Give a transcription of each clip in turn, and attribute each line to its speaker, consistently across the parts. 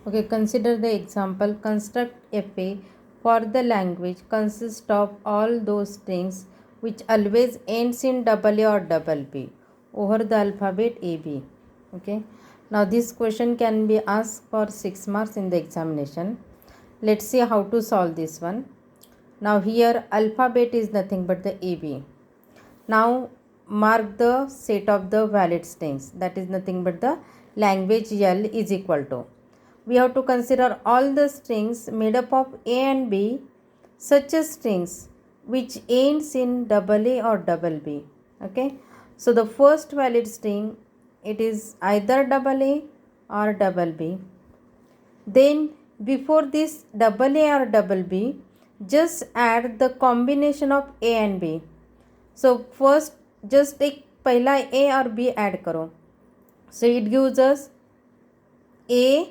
Speaker 1: Okay, consider the example. Construct FA for the language consists of all those strings which always ends in double A or double B over the alphabet AB. Okay. Now this question can be asked for 6 marks in the examination. Let's see how to solve this one. Now here alphabet is nothing but the AB. Now mark the set of the valid strings, that is nothing but the language L is equal to. We have to consider all the strings made up of A and B, such as strings which ends in double A or double B. Okay. So the first valid string, it is either double A or double B. Then before this double A or double B, just add the combination of A and B. So first just take पहला A और B add करो. So it gives us A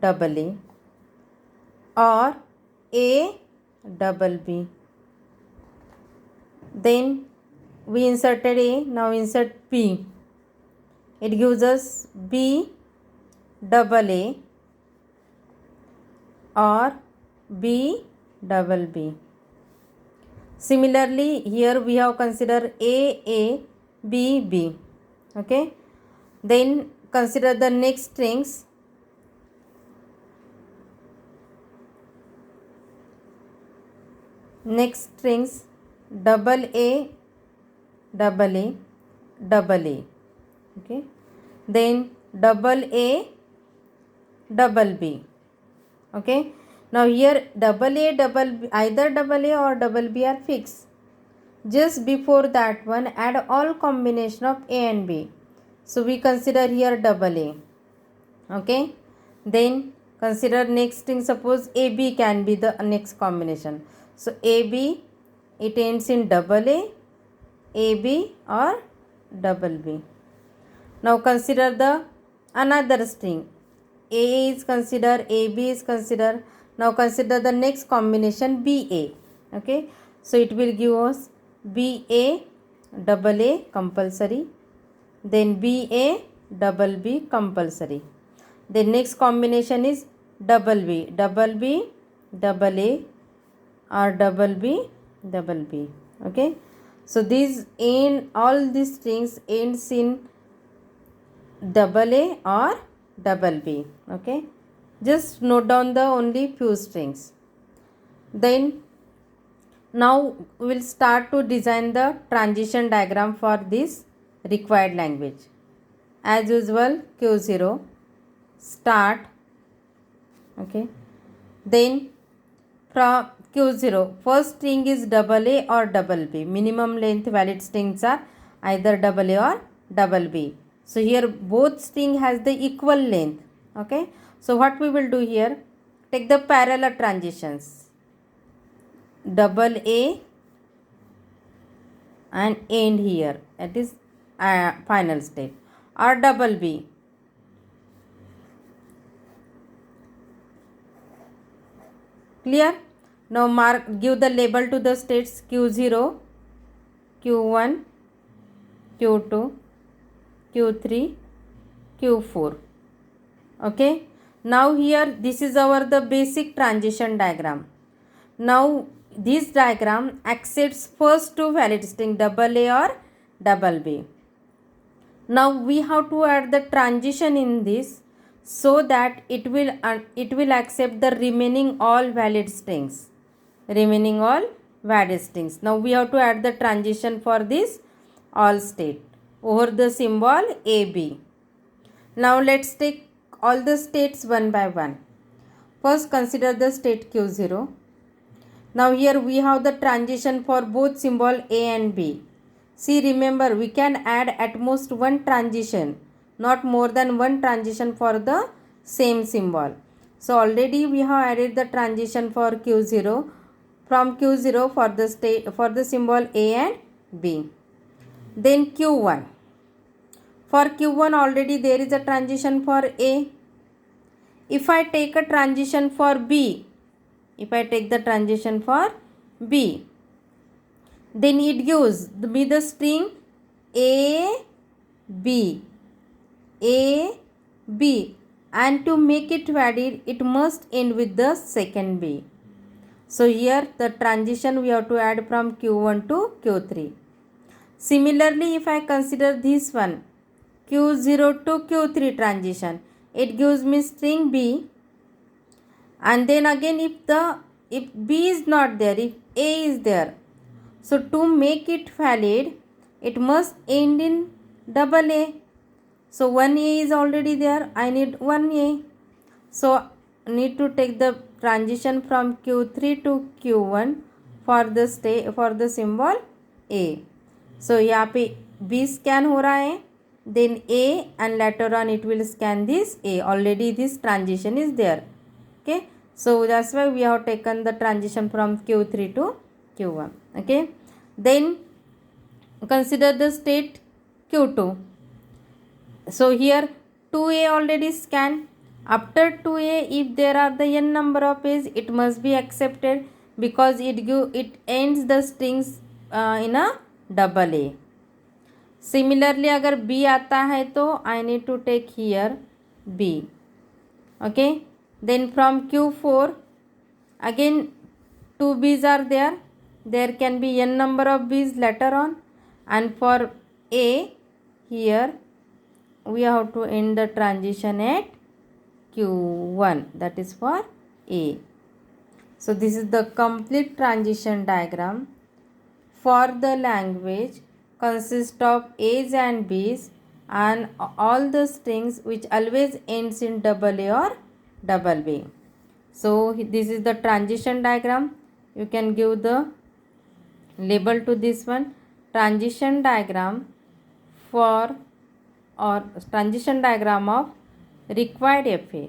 Speaker 1: double A or A double B. Then we inserted A, now insert B. It gives us B double A or B double B. Similarly, here we have considered A, B, B. Okay. Then consider the next strings. Next strings double A, double A, double A. Okay. Then double A, double B. Okay. Now here double A, double B, either double A or double B are fixed. Just before that one add all combination of A and B. So we consider here double A. Okay. Then consider next thing, suppose AB can be the next combination. So AB, it ends in double A, AB or double B. Now consider the another string. A is considered, AB is considered. Now consider the next combination BA. Okay. So it will give us BA double A compulsory. Then BA double B compulsory. The next combination is double B, double B, double A or double B, double B. Okay. So these in all these strings ends in double A or double B. Okay. Just note down the only few strings. Then now we will start to design the transition diagram for this required language. As usual, Q0 start. Okay. Then from Q0 first string is double A or double B. Minimum length valid strings are either double A or double B. So here both string has the equal length. Okay. So what we will do here, take the parallel transitions, double A and end here, that is final state, or double B. Clear? Now mark, give the label to the states Q0, Q1, Q2, Q3, Q4. Okay. Now here this is our the basic transition diagram. Now this diagram accepts first two valid string double A or double B. Now we have to add the transition in this so that it will accept the remaining all valid strings. Remaining all valid strings. Now we have to add the transition for this all state over the symbol AB. Now let's take all the states one by one. First consider the state Q0. Now here we have the transition for both symbol A and B. See, remember we can add at most one transition, not more than one transition for the same symbol. So already we have added the transition for Q0 from Q0 for the state for the symbol A and B. Then Q1. For Q1 already there is a transition for A. If I take a transition for B, if I take the transition for B, then it gives me the string A, B, A, B and to make it valid it must end with the second B. So here the transition we have to add from Q1 to Q3. Similarly, if I consider this one, Q0 to Q3 transition, it gives me string B, and then again if B is not there, if A is there, so to make it valid it must end in double A. So one A is already there, I need one A, so need to take the transition from Q3 to Q1 for the symbol A. So यहाँ पे B scan हो रहा है, then A, and later on it will scan this A. Already this transition is there. Okay, so that's why we have taken the transition from Q3 to Q1. Okay, then consider the state Q2. So here 2A already scanned. After 2A, if there are the n number of A's, it must be accepted because it ends the strings in a double A. Similarly, अगर B आता है तो I need to take here B. Okay, then from Q4 again 2 B's are there. There can be n number of B's later on, and for A here we have to end the transition at Q1, that is for A. So this is the complete transition diagram for the language consists of A's and B's and all the strings which always ends in double A or double B. So this is the transition diagram. You can give the label to this one, transition diagram for, or transition diagram of required FA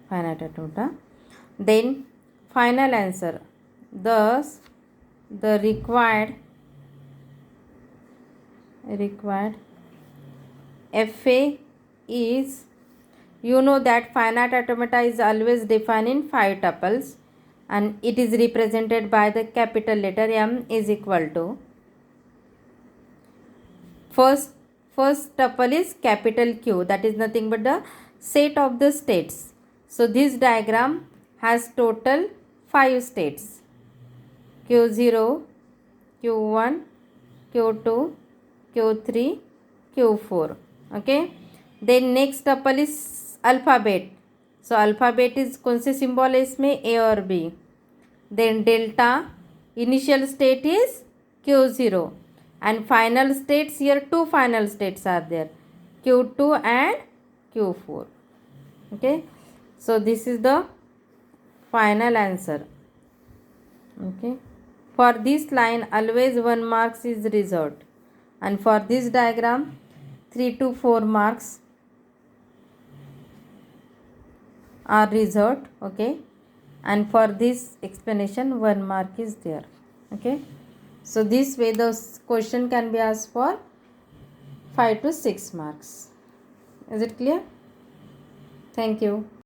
Speaker 1: finite automata. Then final answer, thus the required FA is, you know that finite automata is always defined in 5 tuples and it is represented by the capital letter M is equal to, first tuple is capital Q, that is nothing but the set of the states. So this diagram has total 5 states, Q0, Q1, Q2, Q3, Q4. Okay, then next tuple is alphabet. So alphabet is कौन से symbol है इसमें, A और B. Then delta, initial state is Q0 and final states, here 2 final states are there, Q2 and Q4. Okay, so this is the final answer. Okay, for this line always 1 marks is reserved, and for this diagram 3 to 4 marks are reserved. Okay, and for this explanation 1 mark is there. Okay, so this way the question can be asked for 5 to 6 marks. Is it clear? Thank you.